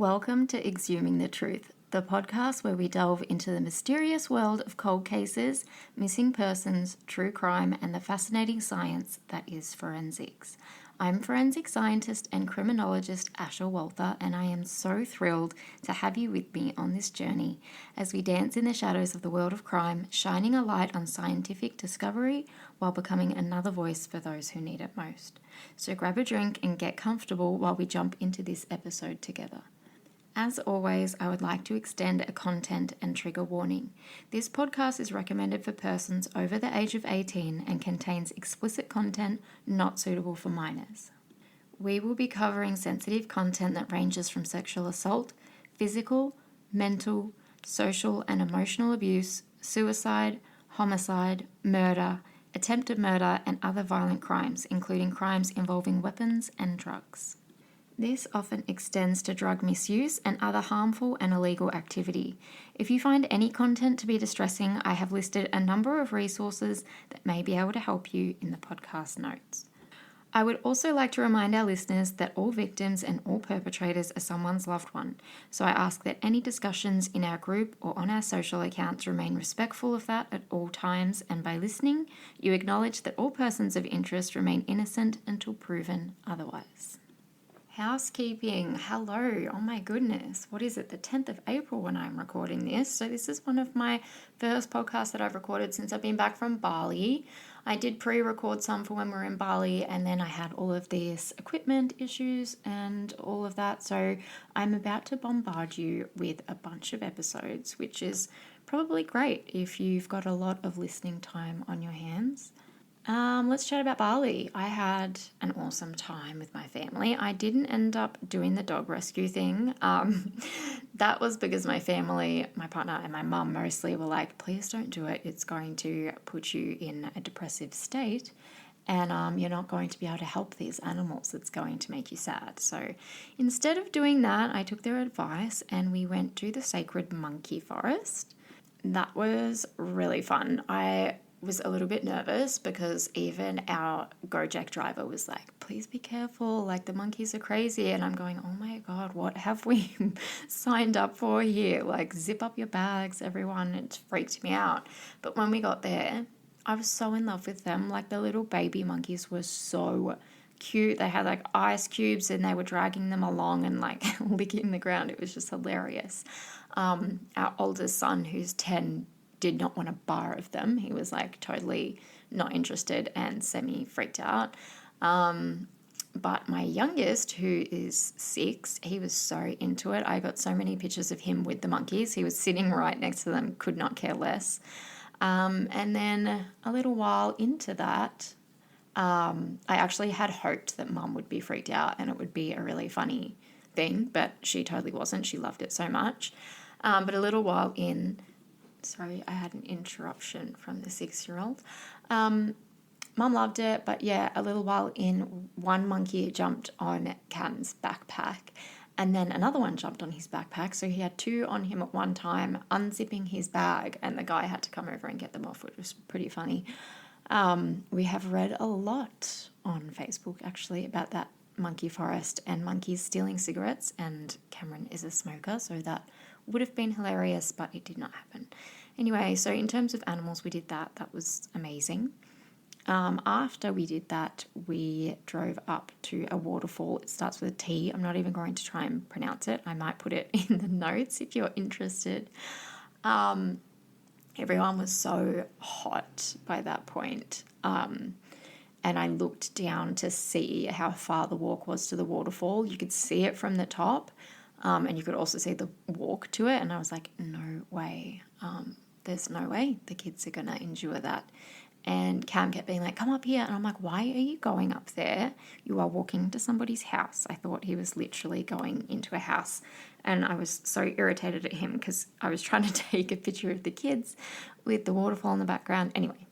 Welcome to Exhuming the Truth, the podcast where we delve into the mysterious world of cold cases, missing persons, true crime, and the fascinating science that is forensics. I'm forensic scientist and criminologist Asher Walther, and I am so thrilled to have you with me on this journey as we dance in the shadows of the world of crime, shining a light on scientific discovery while becoming another voice for those who need it most. So grab a drink and get comfortable while we jump into this episode together. As always, I would like to extend a content and trigger warning. This podcast is recommended for persons over the age of 18 and contains explicit content not suitable for minors. We will be covering sensitive content that ranges from sexual assault, physical, mental, social and emotional abuse, suicide, homicide, murder, attempted murder, and other violent crimes, including crimes involving weapons and drugs. This often extends to drug misuse and other harmful and illegal activity. If you find any content to be distressing, I have listed a number of resources that may be able to help you in the podcast notes. I would also like to remind our listeners that all victims and all perpetrators are someone's loved one, so I ask that any discussions in our group or on our social accounts remain respectful of that at all times, and by listening, you acknowledge that all persons of interest remain innocent until proven otherwise. Housekeeping. Hello. Oh my goodness. What is it? The 10th of April when I'm recording this. So this is one of my first podcasts that I've recorded since I've been back from Bali. I did pre-record some for when we were in Bali, and then I had all of these equipment issues and all of that. So I'm about to bombard you with a bunch of episodes, which is probably great if you've got a lot of listening time on your hands. Let's chat about Bali. I had an awesome time with my family. I didn't end up doing the dog rescue thing. That was because my family, my partner and my mum mostly were like, please don't do it. It's going to put you in a depressive state and you're not going to be able to help these animals. It's going to make you sad. So instead of doing that, I took their advice and we went to the sacred monkey forest. That was really fun. I was a little bit nervous because even our Gojek driver was like, please be careful, like the monkeys are crazy. And I'm going, oh my God, what have we signed up for here? Like, zip up your bags, everyone. It freaked me out. But when we got there, I was so in love with them. Like, the little baby monkeys were so cute. They had like ice cubes and they were dragging them along and like licking the ground. It was just hilarious. Our oldest son, who's 10, did not want a bar of them. He was like totally not interested and semi-freaked out. But my youngest, who is 6, he was so into it. I got so many pictures of him with the monkeys. He was sitting right next to them, could not care less. And then a little while into that, I actually had hoped that Mum would be freaked out and it would be a really funny thing, but she totally wasn't. She loved it so much. But a little while in, sorry, I had an interruption from the 6-year-old. Mum loved it, but yeah, a little while in, one monkey jumped on Cam's backpack and then another one jumped on his backpack. So he had 2 on him at one time, unzipping his bag, and the guy had to come over and get them off, which was pretty funny. We have read a lot on Facebook actually about that monkey forest and monkeys stealing cigarettes, and Cameron is a smoker, so that would have been hilarious, but it did not happen. Anyway, so in terms of animals, we did that. That was amazing. After we did that, we drove up to a waterfall. It starts with a T. I'm not even going to try and pronounce it. I might put it in the notes if you're interested. Everyone was so hot by that point. And I looked down to see how far the walk was to the waterfall. You could see it from the top. And you could also see the walk to it. And I was like, no way. There's no way the kids are going to endure that. And Cam kept being like, come up here. And I'm like, why are you going up there? You are walking to somebody's house. I thought he was literally going into a house. And I was so irritated at him because I was trying to take a picture of the kids with the waterfall in the background. Anyway,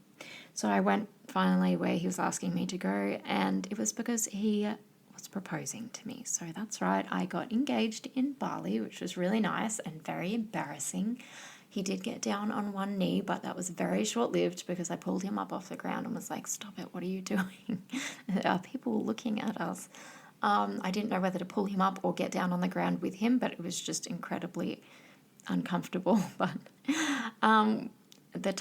so I went finally where he was asking me to go. And it was because he was proposing to me. So that's right, I got engaged in Bali, which was really nice and very embarrassing. He did get down on one knee, but that was very short-lived because I pulled him up off the ground and was like, stop it, what are you doing? Are people looking at us? I didn't know whether to pull him up or get down on the ground with him, but it was just incredibly uncomfortable. But the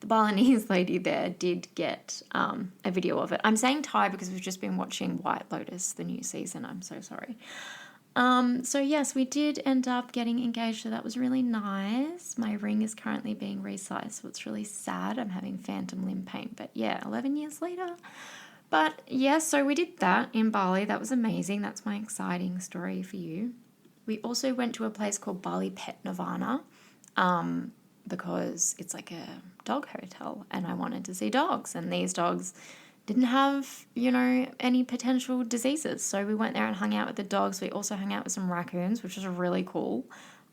the Balinese lady there did get a video of it. I'm saying Thai because we've just been watching White Lotus, the new season. I'm so sorry. So yes, we did end up getting engaged, so that was really nice. My ring is currently being resized, so it's really sad. I'm having phantom limb pain, but yeah, 11 years later. But yeah, so we did that in Bali. That was amazing. That's my exciting story for you. We also went to a place called Bali Pet Nirvana, because it's like a dog hotel and I wanted to see dogs, and these dogs didn't have, any potential diseases. So we went there and hung out with the dogs. We also hung out with some raccoons, which was really cool.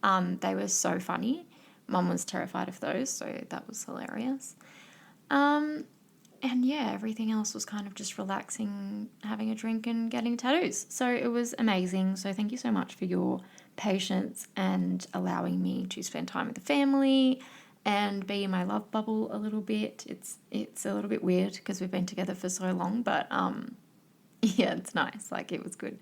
They were so funny. Mum was terrified of those, so that was hilarious. And yeah, everything else was kind of just relaxing, having a drink and getting tattoos. So it was amazing. So thank you so much for your patience and allowing me to spend time with the family and be in my love bubble a little bit. It's a little bit weird because we've been together for so long, but yeah, it's nice. Like, it was good.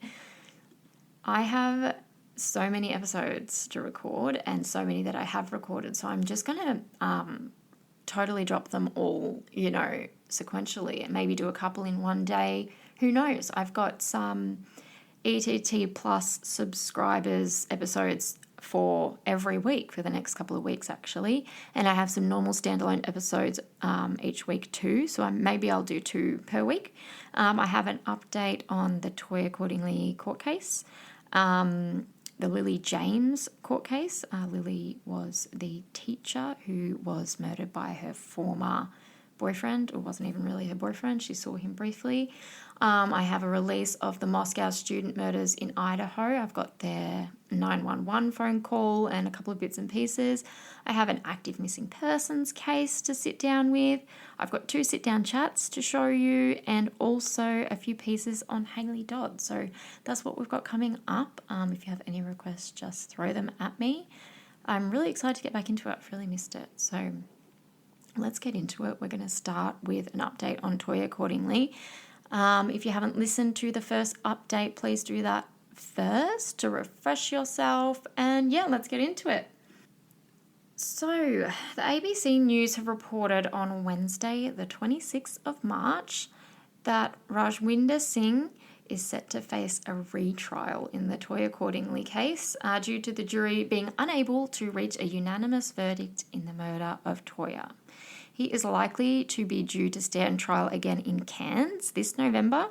I have so many episodes to record and so many that I have recorded, so I'm just going to totally drop them all, sequentially, and maybe do a couple in one day. Who knows? I've got some ETT Plus subscribers episodes for every week for the next couple of weeks, actually, and I have some normal standalone episodes each week too, so maybe I'll do 2 per week. I have an update on the Toyah Cordingley court case, the Lily James court case. Lily was the teacher who was murdered by her former boyfriend, or wasn't even really her boyfriend. She saw him briefly. I have a release of the Moscow student murders in Idaho. I've got their 911 phone call and a couple of bits and pieces. I have an active missing persons case to sit down with. I've got 2 sit-down chats to show you, and also a few pieces on Haley Dodd. So that's what we've got coming up. If you have any requests, just throw them at me. I'm really excited to get back into it. I've really missed it. So let's get into it. We're going to start with an update on Toyah Cordingley. If you haven't listened to the first update, please do that first to refresh yourself. And yeah, let's get into it. So the ABC News have reported on Wednesday, the 26th of March, that Rajwinder Singh is set to face a retrial in the Toyah Cordingley case due to the jury being unable to reach a unanimous verdict in the murder of Toyah. He is likely to be due to stand trial again in Cairns this November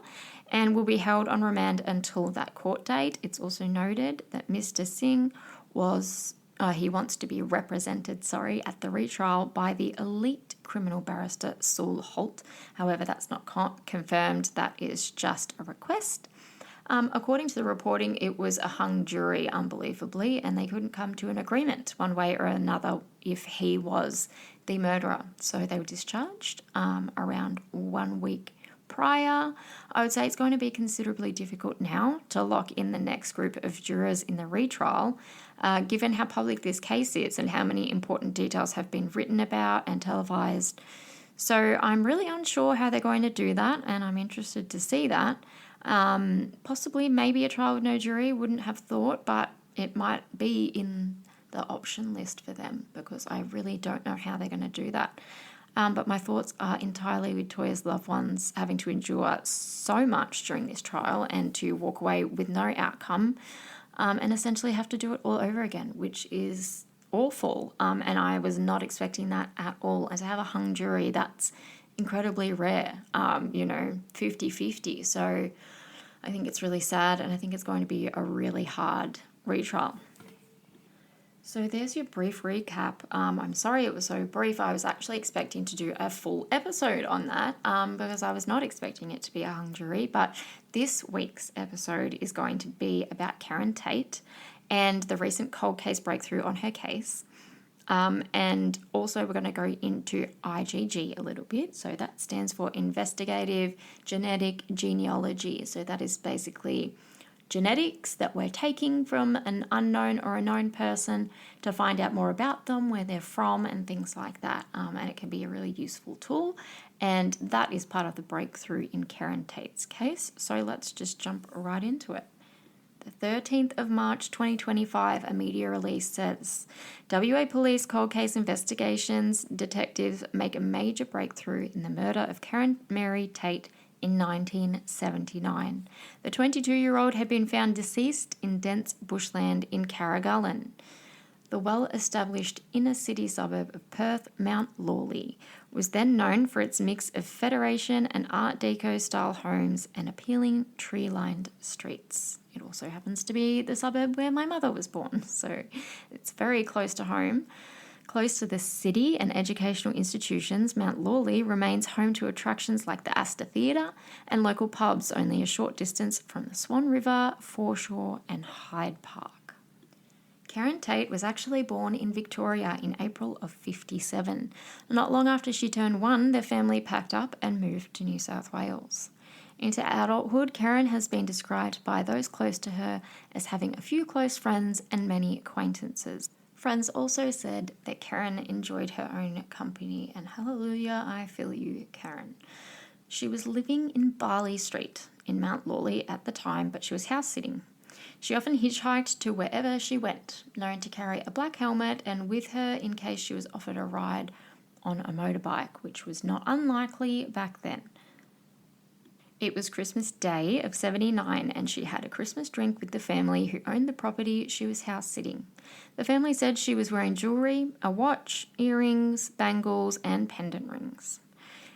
and will be held on remand until that court date. It's also noted that Mr. Singh wants to be represented, at the retrial by the elite criminal barrister Saul Holt. However, that's not confirmed. That is just a request. According to the reporting, it was a hung jury, unbelievably, and they couldn't come to an agreement one way or another if he was the murderer. So they were discharged around 1 week prior. I would say it's going to be considerably difficult now to lock in the next group of jurors in the retrial, given how public this case is and how many important details have been written about and televised. So I'm really unsure how they're going to do that, and I'm interested to see that. Possibly maybe a trial with no jury, wouldn't have thought, but it might be in the option list for them because I really don't know how they're going to do that. But my thoughts are entirely with Toyah's loved ones having to endure so much during this trial and to walk away with no outcome and essentially have to do it all over again, which is awful. And I was not expecting that at all. And to have a hung jury, that's incredibly rare, 50-50. So I think it's really sad, and I think it's going to be a really hard retrial. So there's your brief recap. I'm sorry it was so brief. I was actually expecting to do a full episode on that because I was not expecting it to be a hung jury. But this week's episode is going to be about Kerryn Tate and the recent cold case breakthrough on her case. And also we're going to go into IGG a little bit. So that stands for Investigative Genetic Genealogy. So that is basically genetics that we're taking from an unknown or a known person to find out more about them, where they're from, and things like that. And it can be a really useful tool. And that is part of the breakthrough in Kerryn Tate's case. So let's just jump right into it. The 13th of March 2025, a media release says, WA Police cold case investigations detectives make a major breakthrough in the murder of Kerryn Mary Tate in 1979. The 22-year-old had been found deceased in dense bushland in Corindgley. The well-established inner-city suburb of Perth, Mount Lawley, was then known for its mix of Federation and Art Deco-style homes and appealing tree-lined streets. It also happens to be the suburb where my mother was born, so it's very close to home. Close to the city and educational institutions, Mount Lawley remains home to attractions like the Astor Theatre and local pubs only a short distance from the Swan River, Foreshore and Hyde Park. Kerryn Tate was actually born in Victoria in April of 1957. Not long after she turned 1, their family packed up and moved to New South Wales. Into adulthood, Kerryn has been described by those close to her as having a few close friends and many acquaintances. Friends also said that Kerryn enjoyed her own company, and hallelujah, I feel you, Kerryn. She was living in Bali Street in Mount Lawley at the time, but she was house sitting. She often hitchhiked to wherever she went, known to carry a black helmet and with her in case she was offered a ride on a motorbike, which was not unlikely back then. It was Christmas Day of 1979 and she had a Christmas drink with the family who owned the property she was house sitting. The family said she was wearing jewellery, a watch, earrings, bangles and pendant rings.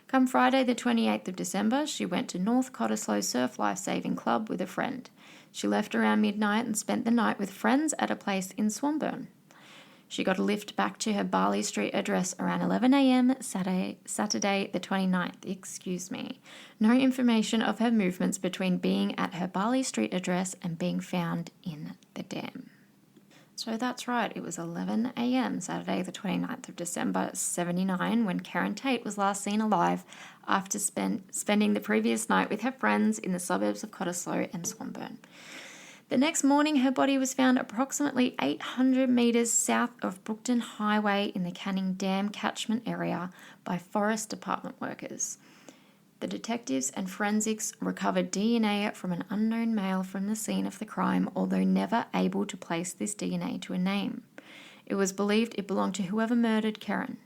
Come Friday the 28th of December, she went to North Cottesloe Surf Lifesaving Club with a friend. She left around midnight and spent the night with friends at a place in Swanbourne. She got a lift back to her Bali Street address around 11 a.m. Saturday the 29th. No information of her movements between being at her Bali Street address and being found in the dam. So that's right, it was 11 a.m. Saturday the 29th of December 1979 when Kerryn Tate was last seen alive after spending the previous night with her friends in the suburbs of Cottesloe and Swanbourne. The next morning, her body was found approximately 800 metres south of Brookton Highway in the Canning Dam catchment area by Forest Department workers. The detectives and forensics recovered DNA from an unknown male from the scene of the crime, although never able to place this DNA to a name. It was believed it belonged to whoever murdered Kerryn.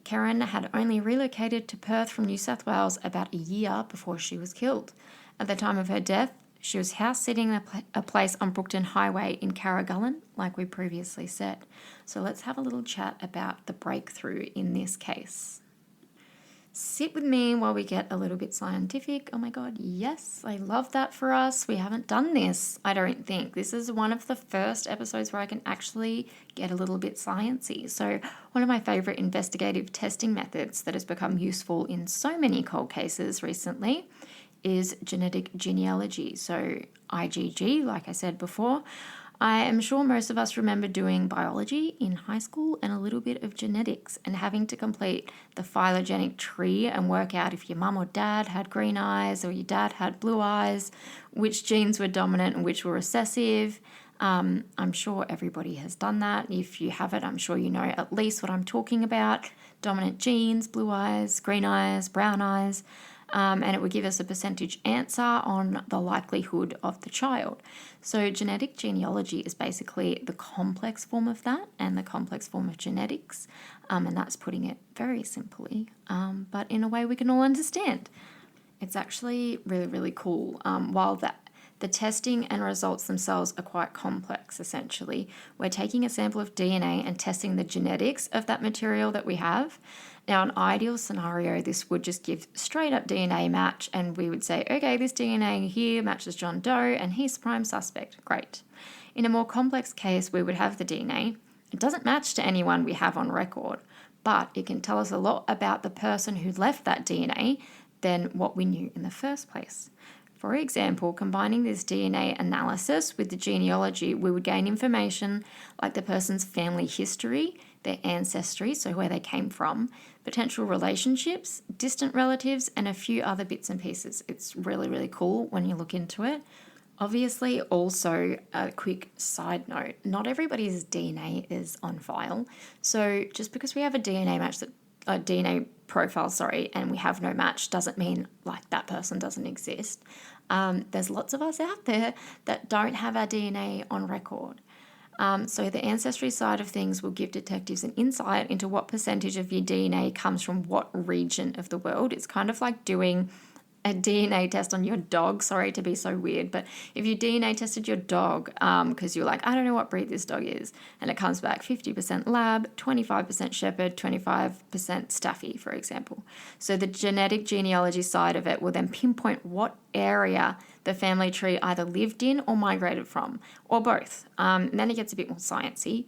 Kerryn had only relocated to Perth from New South Wales about a year before she was killed. At the time of her death, she was house-sitting a place on Brookton Highway in Corindgley, like we previously said. So let's have a little chat about the breakthrough in this case. Sit with me while we get a little bit scientific. Oh my God, yes, I love that for us. We haven't done this, I don't think. This is one of the first episodes where I can actually get a little bit sciencey. So one of my favourite investigative testing methods that has become useful in so many cold cases recently is genetic genealogy. So IgG, like I said before. I am sure most of us remember doing biology in high school and a little bit of genetics and having to complete the phylogenetic tree and work out if your mum or dad had green eyes or your dad had blue eyes, which genes were dominant and which were recessive. I'm sure everybody has done that. If you haven't, I'm sure you know at least what I'm talking about. Dominant genes, blue eyes, green eyes, brown eyes. And it would give us a percentage answer on the likelihood of the child. So genetic genealogy is basically the complex form of that and the complex form of genetics, and that's putting it very simply, but in a way we can all understand. It's actually really, really cool. While the testing and results themselves are quite complex, essentially, we're taking a sample of DNA and testing the genetics of that material that we have. Now, an ideal scenario, this would just give straight up DNA match and we would say, okay, this DNA here matches John Doe and he's the prime suspect. Great. In a more complex case, we would have the DNA. It doesn't match to anyone we have on record, but it can tell us a lot about the person who left that DNA than what we knew in the first place. For example, combining this DNA analysis with the genealogy, we would gain information like the person's family history, their ancestry, so where they came from, potential relationships, distant relatives, and a few other bits and pieces. It's really, really cool when you look into it. Obviously, also a quick side note, not everybody's DNA is on file. So just because we have a DNA profile, and we have no match doesn't mean like that person doesn't exist. There's lots of us out there that don't have our DNA on record. So the ancestry side of things will give detectives an insight into what percentage of your DNA comes from what region of the world. It's kind of like doing a DNA test on your dog. Sorry to be so weird, but if you DNA tested your dog because you're like, I don't know what breed this dog is, and it comes back 50% lab, 25% shepherd, 25% staffy, for example. So the genetic genealogy side of it will then pinpoint what area the family tree either lived in or migrated from, or both. And then it gets a bit more sciencey.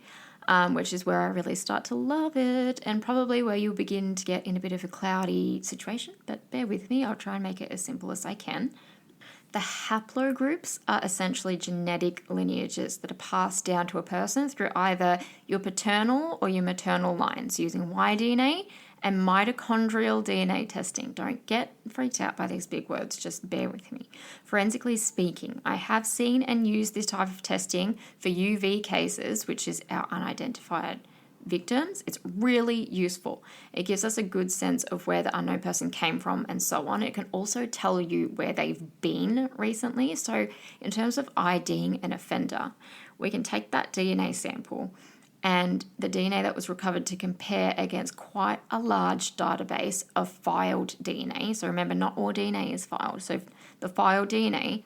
Which is where I really start to love it, and probably where you'll begin to get in a bit of a cloudy situation, but bear with me, I'll try and make it as simple as I can. The haplogroups are essentially genetic lineages that are passed down to a person through either your paternal or your maternal lines using Y-DNA and mitochondrial DNA testing. Don't get freaked out by these big words, just bear with me. Forensically speaking, I have seen and used this type of testing for UV cases, which is our unidentified victims. It's really useful. It gives us a good sense of where the unknown person came from and so on. It can also tell you where they've been recently. So in terms of IDing an offender, we can take that DNA sample and the DNA that was recovered to compare against quite a large database of filed DNA. So remember, not all DNA is filed. So the filed DNA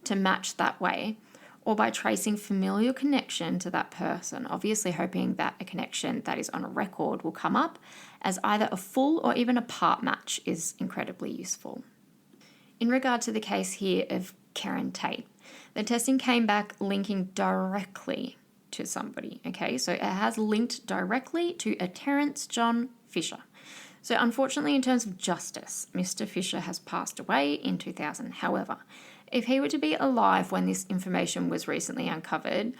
to match that way, or by tracing familial connection to that person, obviously hoping that a connection that is on a record will come up as either a full or even a part match is incredibly useful. In regard to the case here of Kerryn Tate, the testing came back linking directly to somebody, okay? So it has linked directly to a Terence John Fisher. So unfortunately, in terms of justice, Mr. Fisher has passed away in 2000. However, if he were to be alive when this information was recently uncovered,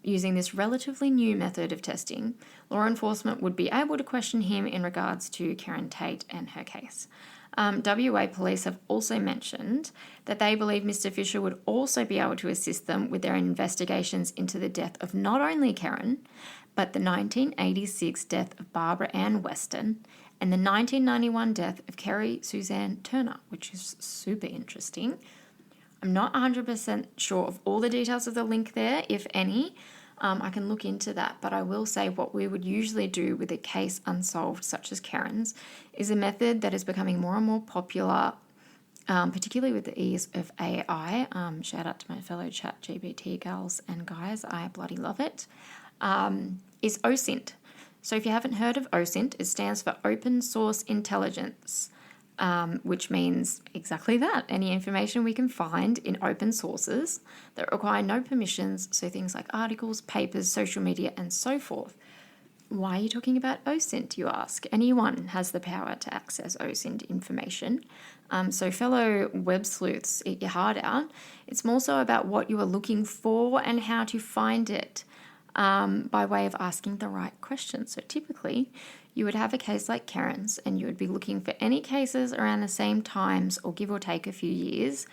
using this relatively new method of testing, law enforcement would be able to question him in regards to Kerryn Tate and her case. WA police have also mentioned that they believe Mr. Fisher would also be able to assist them with their investigations into the death of not only Kerryn, but the 1986 death of Barbara Ann Weston and the 1991 death of Kerry Suzanne Turner, which is super interesting. I'm not 100% sure of all the details of the link there, if any. I can look into that, but I will say what we would usually do with a case unsolved, such as Kerryn's, is a method that is becoming more and more popular, particularly with the ease of AI. Shout out to my fellow ChatGPT girls and guys, I bloody love it, is OSINT. So if you haven't heard of OSINT, it stands for Open Source Intelligence. Which means exactly that. Any information we can find in open sources that require no permissions, so things like articles, papers, social media, and so forth. Why are you talking about OSINT, you ask? Anyone has the power to access OSINT information. So fellow web sleuths, eat your heart out. It's more so about what you are looking for and how to find it by way of asking the right questions. So typically, you would have a case like Kerryn's and you would be looking for any cases around the same times or give or take a few years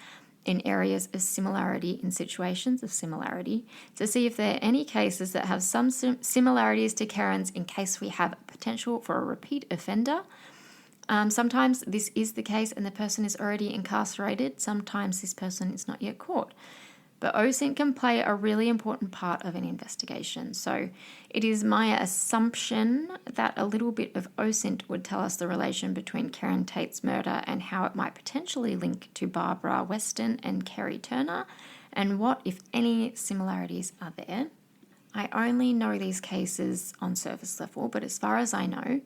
in areas of similarity, in situations of similarity, to see if there are any cases that have some similarities to Kerryn's in case we have potential for a repeat offender. Sometimes this is the case and the person is already incarcerated. Sometimes this person is not yet caught. But OSINT can play a really important part of an investigation. So it is my assumption that a little bit of OSINT would tell us the relation between Kerryn Tate's murder and how it might potentially link to Barbara Weston and Kerry Turner, and what, if any, similarities are there. I only know these cases on surface level, but as far as I know,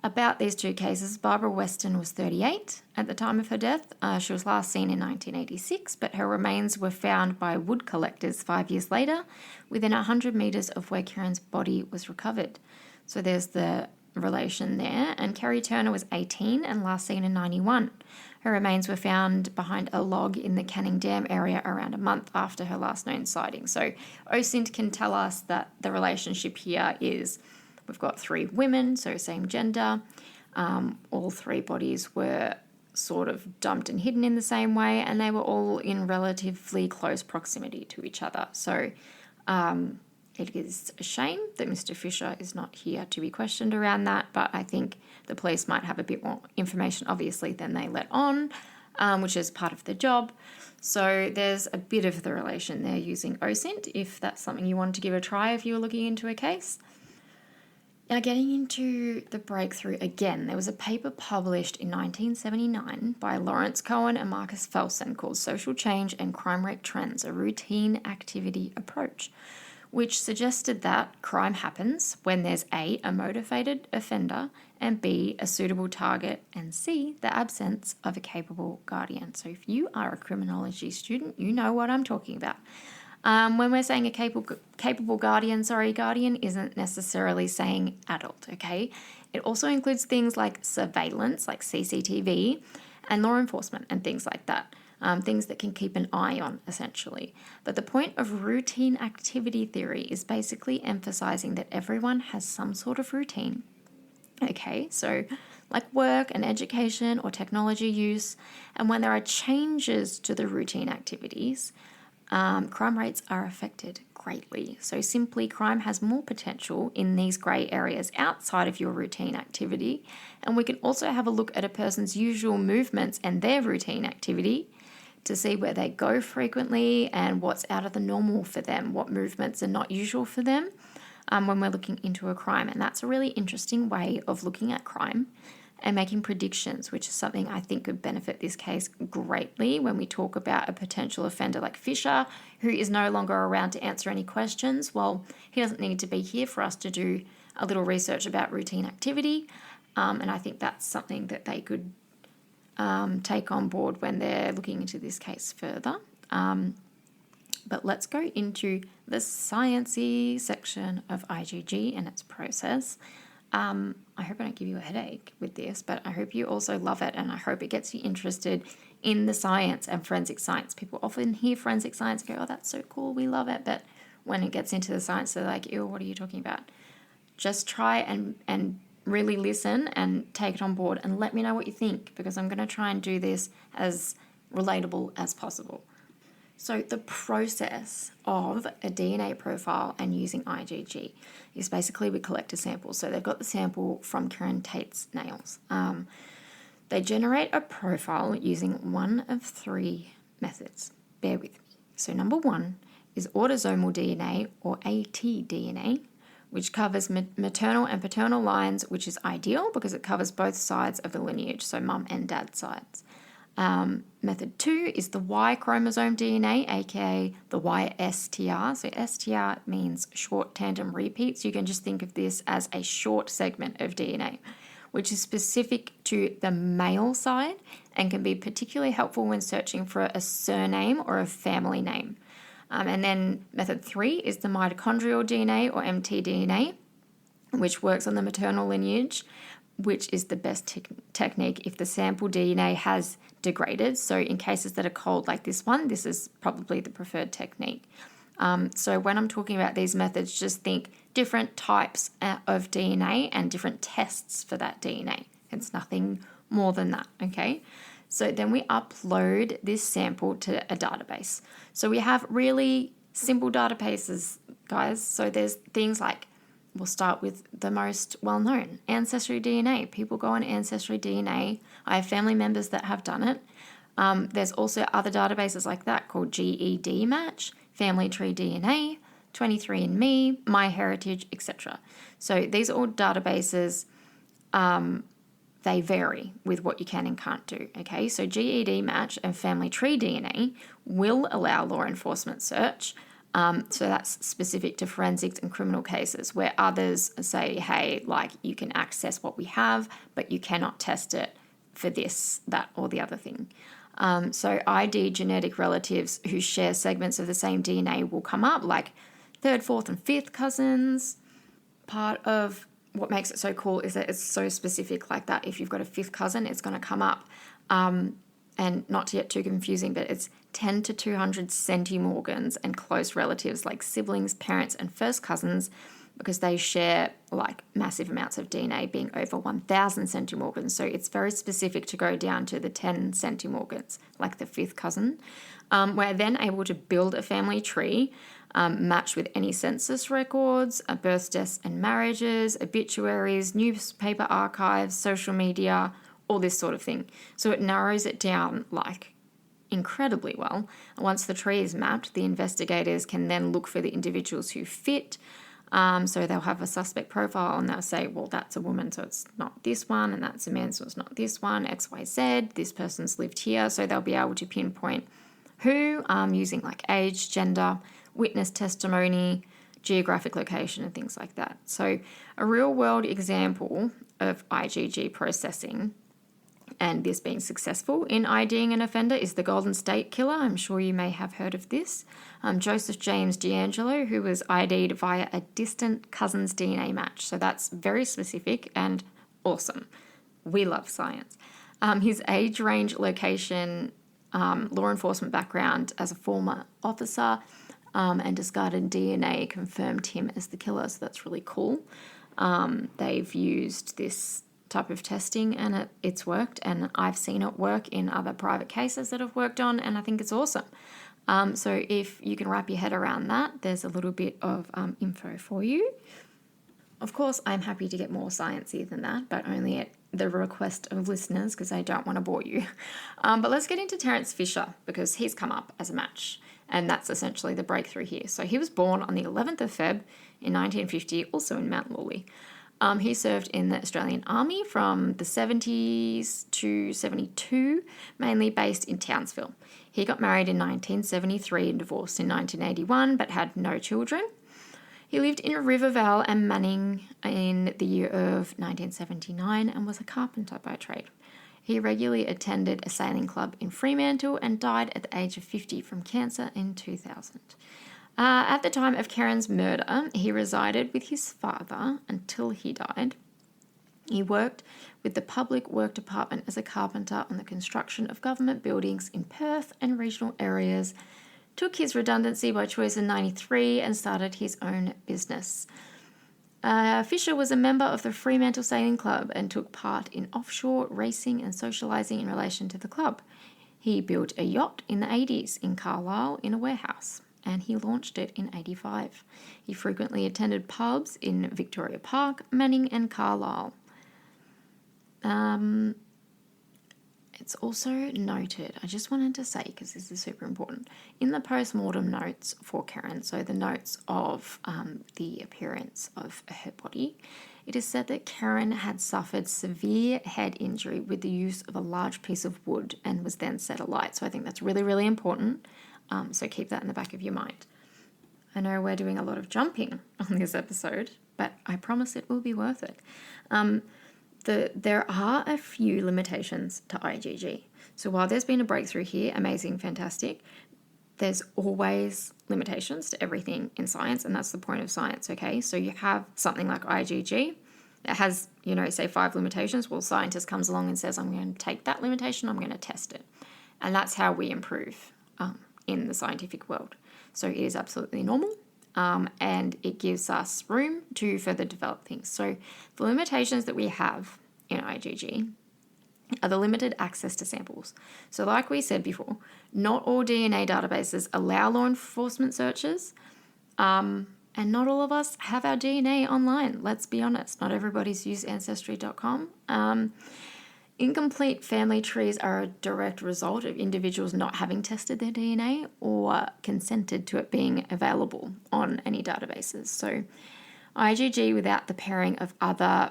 about these two cases, Barbara Weston was 38 at the time of her death. She was last seen in 1986, but her remains were found by wood collectors 5 years later, within 100 metres of where Kerryn's body was recovered. So there's the relation there. And Kerry Turner was 18 and last seen in 91. Her remains were found behind a log in the Canning Dam area around a month after her last known sighting. So OSINT can tell us that the relationship here is we've got 3 women, so same gender. All 3 bodies were sort of dumped and hidden in the same way, and they were all in relatively close proximity to each other. So it is a shame that Mr. Fisher is not here to be questioned around that, but I think the police might have a bit more information, obviously, than they let on, which is part of the job. So there's a bit of the relation there using OSINT, if that's something you wanted to give a try if you were looking into a case. Now, getting into the breakthrough again, there was a paper published in 1979 by Lawrence Cohen and Marcus Felsen called Social Change and Crime Rate Trends, a Routine Activity Approach, which suggested that crime happens when there's A, a motivated offender, and B, a suitable target, and C, the absence of a capable guardian. So if you are a criminology student, you know what I'm talking about. When we're saying a capable guardian, guardian isn't necessarily saying adult, okay? It also includes things like surveillance, like CCTV, and law enforcement and things like that. Things that can keep an eye on, essentially. But the point of routine activity theory is basically emphasizing that everyone has some sort of routine. Okay, so like work and education or technology use, and when there are changes to the routine activities, crime rates are affected greatly. So simply, crime has more potential in these grey areas outside of your routine activity. And we can also have a look at a person's usual movements and their routine activity to see where they go frequently and what's out of the normal for them, what movements are not usual for them when we're looking into a crime. And that's a really interesting way of looking at crime and making predictions, which is something I think could benefit this case greatly when we talk about a potential offender like Fisher, who is no longer around to answer any questions. Well, he doesn't need to be here for us to do a little research about routine activity. And I think that's something that they could take on board when they're looking into this case further. But let's go into the sciencey section of IGG and its process. I hope I don't give you a headache with this, but I hope you also love it, and I hope it gets you interested in the science and forensic science. People often hear forensic science and go, oh, that's so cool, we love it. But when it gets into the science, they're like, ew, what are you talking about? Just try and really listen and take it on board and let me know what you think, because I'm going to try and do this as relatable as possible. So the process of a DNA profile and using IgG is basically we collect a sample. So they've got the sample from Kerryn Tate's nails. They generate a profile using one of three methods. Bear with me. So number one is autosomal DNA or AtDNA, which covers maternal and paternal lines, which is ideal because it covers both sides of the lineage, so mum and dad sides. Method two is the Y chromosome DNA, aka the YSTR. So STR means short tandem repeats. You can just think of this as a short segment of DNA, which is specific to the male side and can be particularly helpful when searching for a surname or a family name. And then method three is the mitochondrial DNA or mtDNA, which works on the maternal lineage, which is the best technique if the sample DNA has degraded. So in cases that are cold like this one, this is probably the preferred technique. So when I'm talking about these methods, just think different types of DNA and different tests for that DNA. It's nothing more than that, okay? So then we upload this sample to a database. So we have really simple databases, guys. So there's things like, we'll start with the most well-known, Ancestry DNA. People go on Ancestry DNA. I have family members that have done it. There's also other databases like that called GED Match, Family Tree DNA, 23andMe, MyHeritage, etc. So these are all databases. They vary with what you can and can't do, okay? So GED Match and Family Tree DNA will allow law enforcement search. So that's specific to forensics and criminal cases, where others say, hey, like you can access what we have, but you cannot test it for this, that, or the other thing. So ID genetic relatives who share segments of the same DNA will come up, like third, fourth, and fifth cousins. Part of what makes it so cool is that it's so specific like that. If you've got a fifth cousin, it's going to come up. And not to get too confusing, but it's 10 to 200 centimorgans and close relatives like siblings, parents, and first cousins. because they share like massive amounts of DNA, being over 1,000 centimorgans. So it's very specific to go down to the 10 centimorgans, like the fifth cousin. We're then able to build a family tree matched with any census records, births, deaths and marriages, obituaries, newspaper archives, social media, all this sort of thing. So it narrows it down like incredibly well. Once the tree is mapped, the investigators can then look for the individuals who fit. So they'll have a suspect profile and they'll say, well, that's a woman, so it's not this one, and that's a man, so it's not this one, XYZ, this person's lived here. So they'll be able to pinpoint who, using like age, gender, witness testimony, geographic location, and things like that. So a real world example of IgG processing and this being successful in IDing an offender is the Golden State Killer. I'm sure you may have heard of this. Joseph James D'Angelo, who was ID'd via a distant cousin's DNA match. So that's very specific and awesome. We love science. His age range, location, law enforcement background as a former officer, and discarded DNA confirmed him as the killer. So that's really cool. They've used this type of testing and it's worked, and I've seen it work in other private cases that I've worked on, and I think it's awesome. So if you can wrap your head around that, there's a little bit of info for you. Of course, I'm happy to get more sciencey than that, but only at the request of listeners because I don't want to bore you. But let's get into Terence Fisher because he's come up as a match, and that's essentially the breakthrough here. So he was born on the 11th of Feb in 1950, also in Mount Lawley. He served in the Australian Army from the 70s to 72, mainly based in Townsville. He got married in 1973 and divorced in 1981, but had no children. He lived in Rivervale and Manning in the year of 1979 and was a carpenter by trade. He regularly attended a sailing club in Fremantle and died at the age of 50 from cancer in 2000. At the time of Kerryn's murder, he resided with his father until he died. He worked with the Public Work Department as a carpenter on the construction of government buildings in Perth and regional areas, took his redundancy by choice in 1993 and started his own business. Fisher was a member of the Fremantle Sailing Club and took part in offshore racing and socialising in relation to the club. He built a yacht in the 80s in Carlisle in a warehouse, and he launched it in 85. He frequently attended pubs in Victoria Park, Manning and Carlisle. It's also noted, I just wanted to say, because this is super important, in the post-mortem notes for Kerryn, so the notes of the appearance of her body, it is said that Kerryn had suffered severe head injury with the use of a large piece of wood and was then set alight. So I think that's really, really important. So keep that in the back of your mind. I know we're doing a lot of jumping on this episode, but I promise it will be worth it. There are a few limitations to IgG. So while there's been a breakthrough here, amazing, fantastic, there's always limitations to everything in science, and that's the point of science, okay? So you have something like IgG that has, say 5 limitations. Well, scientist comes along and says, I'm going to take that limitation, I'm going to test it. And that's how we improve in the scientific world. So it is absolutely normal. And it gives us room to further develop things. So the limitations that we have in IgG are the limited access to samples. So like we said before, not all DNA databases allow law enforcement searches, and not all of us have our DNA online. Let's be honest, not everybody's used Ancestry.com. Incomplete family trees are a direct result of individuals not having tested their DNA or consented to it being available on any databases. So IgG without the pairing of other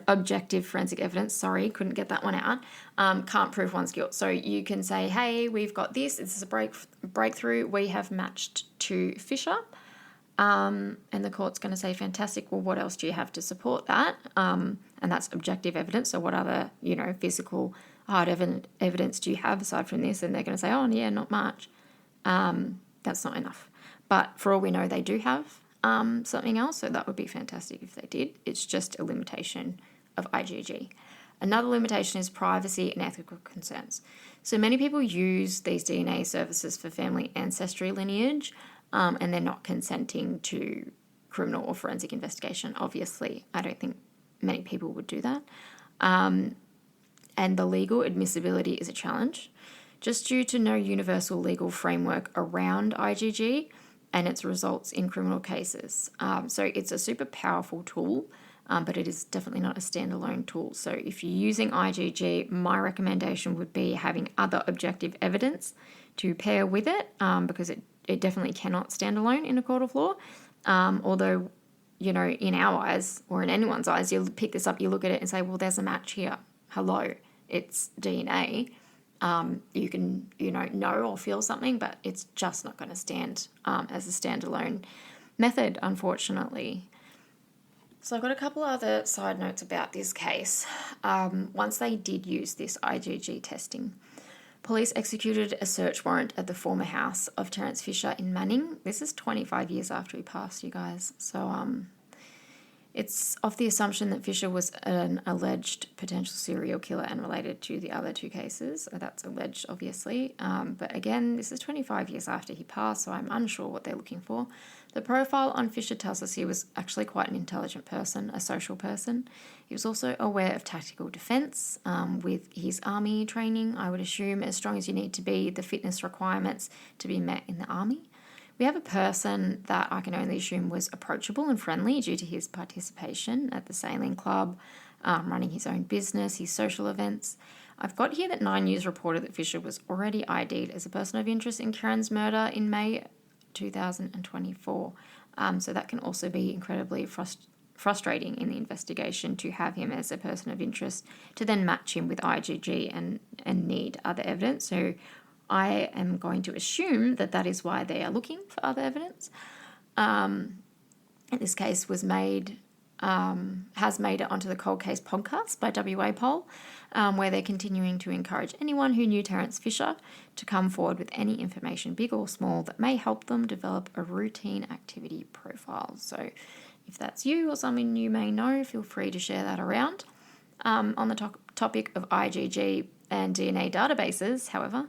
objective forensic evidence, couldn't get that one out, can't prove one's guilt. So you can say, hey, we've got this is a breakthrough, we have matched to Fisher, and the court's going to say, fantastic, well, what else do you have to support that? And that's objective evidence. So what other, physical hard evidence do you have aside from this? And they're going to say, oh, yeah, not much. That's not enough. But for all we know, they do have something else. So that would be fantastic if they did. It's just a limitation of IgG. Another limitation is privacy and ethical concerns. So many people use these DNA services for family ancestry lineage, and they're not consenting to criminal or forensic investigation. Obviously, I don't think many people would do that. And the legal admissibility is a challenge, just due to no universal legal framework around IgG and its results in criminal cases. So it's a super powerful tool, but it is definitely not a standalone tool. So if you're using IgG, my recommendation would be having other objective evidence to pair with it, because it definitely cannot stand alone in a court of law. Although, you know, in our eyes or in anyone's eyes, you pick this up, you look at it and say, well, there's a match here. Hello, it's DNA. You can, know or feel something, but it's just not going to stand as a standalone method, unfortunately. So I've got a couple other side notes about this case. Once they did use this IgG testing, police executed a search warrant at the former house of Terence Fisher in Manning. This is 25 years after he passed, you guys. So it's off the assumption that Fisher was an alleged potential serial killer and related to the other two cases. That's alleged, obviously. But again, this is 25 years after he passed, so I'm unsure what they're looking for. The profile on Fisher tells us he was actually quite an intelligent person, a social person. He was also aware of tactical defence. With his army training, I would assume as strong as you need to be, the fitness requirements to be met in the army. We have a person that I can only assume was approachable and friendly due to his participation at the sailing club, running his own business, his social events. I've got here that 9 News reported that Fisher was already ID'd as a person of interest in Kerryn's murder in May 2024. So that can also be incredibly frustrating in the investigation to have him as a person of interest, to then match him with IgG and need other evidence. So I am going to assume that that is why they are looking for other evidence. And this case has made it onto the Cold Case podcast by WA Poll, where they're continuing to encourage anyone who knew Terence Fisher to come forward with any information, big or small, that may help them develop a routine activity profile. So if that's you or someone you may know, feel free to share that around. On the topic of IgG and DNA databases, however,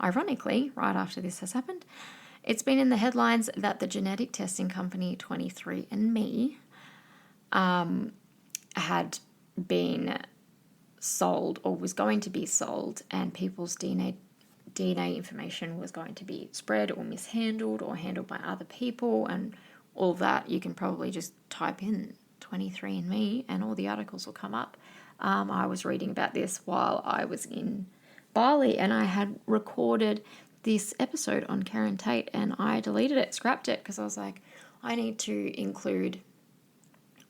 ironically, right after this has happened, it's been in the headlines that the genetic testing company 23andMe had been sold or was going to be sold, and people's DNA information was going to be spread or mishandled or handled by other people, and all that. You can probably just type in 23andMe and all the articles will come up. I was reading about this while I was in Bali, and I had recorded this episode on Kerryn Tate, and I deleted it, scrapped it, because I was like, I need to include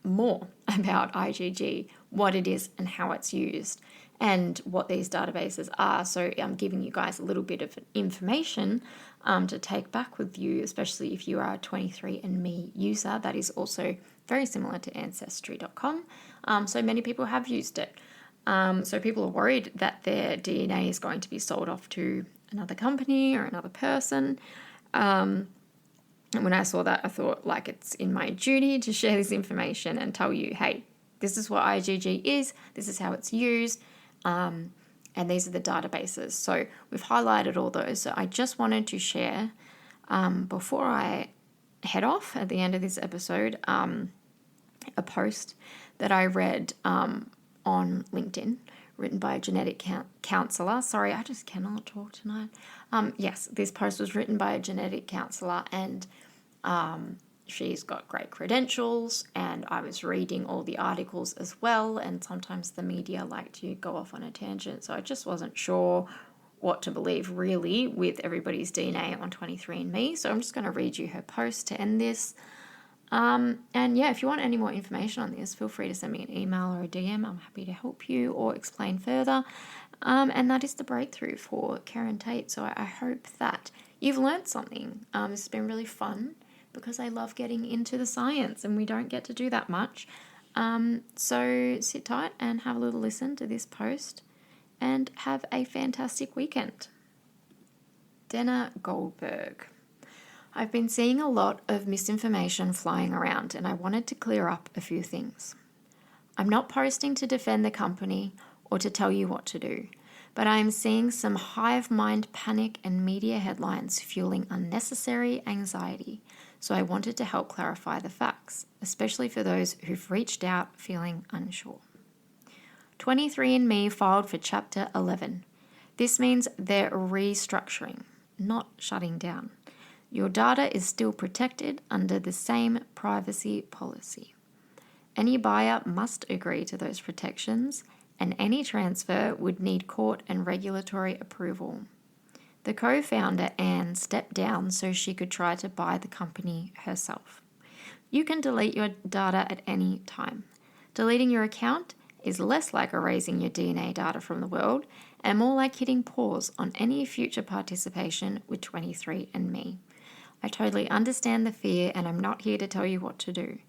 more about IgG, what it is and how it's used, and what these databases are. So I'm giving you guys a little bit of information to take back with you, especially if you are a 23andMe user. That is also very similar to Ancestry.com. So many people have used it. So people are worried that their DNA is going to be sold off to another company or another person. And when I saw that, I thought, like, it's in my duty to share this information and tell you, hey, this is what IgG is, this is how it's used, and these are the databases. So we've highlighted all those. So I just wanted to share, before I head off at the end of this episode, a post that I read on LinkedIn, written by a genetic counsellor. Sorry, I just cannot talk tonight. Yes, this post was written by a genetic counsellor, and she's got great credentials, and I was reading all the articles as well, and sometimes the media like to go off on a tangent, so I just wasn't sure what to believe really with everybody's DNA on 23andMe, so I'm just going to read you her post to end this. And yeah, if you want any more information on this, feel free to send me an email or a DM. I'm happy to help you or explain further. And that is the breakthrough for Kerryn Tate. So I hope that you've learned something. This has been really fun because I love getting into the science and we don't get to do that much. So sit tight and have a little listen to this post and have a fantastic weekend. Denna Goldberg. I've been seeing a lot of misinformation flying around, and I wanted to clear up a few things. I'm not posting to defend the company or to tell you what to do, but I am seeing some hive mind panic and media headlines fueling unnecessary anxiety. so I wanted to help clarify the facts, especially for those who've reached out feeling unsure. 23andMe filed for Chapter 11. This means they're restructuring, not shutting down. Your data is still protected under the same privacy policy. Any buyer must agree to those protections, and any transfer would need court and regulatory approval. The co-founder, Anne, stepped down so she could try to buy the company herself. You can delete your data at any time. Deleting your account is less like erasing your DNA data from the world and more like hitting pause on any future participation with 23andMe. I totally understand the fear, and I'm not here to tell you what to do.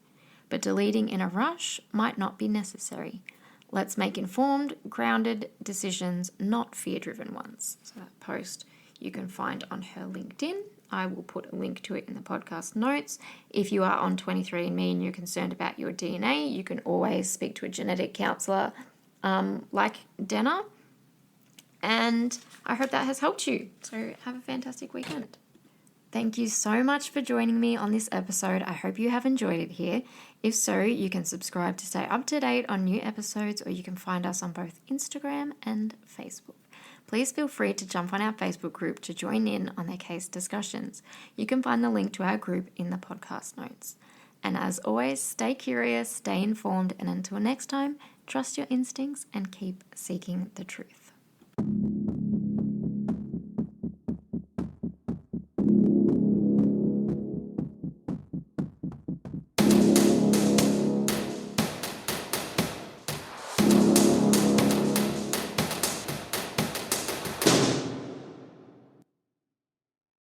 But deleting in a rush might not be necessary. Let's make informed, grounded decisions, not fear-driven ones. So that post you can find on her LinkedIn. I will put a link to it in the podcast notes. If you are on 23andMe and you're concerned about your DNA, you can always speak to a genetic counsellor like Denna. And I hope that has helped you. So have a fantastic weekend. Thank you so much for joining me on this episode. I hope you have enjoyed it here. If so, you can subscribe to stay up to date on new episodes, or you can find us on both Instagram and Facebook. Please feel free to jump on our Facebook group to join in on their case discussions. You can find the link to our group in the podcast notes. And as always, stay curious, stay informed, and until next time, trust your instincts and keep seeking the truth.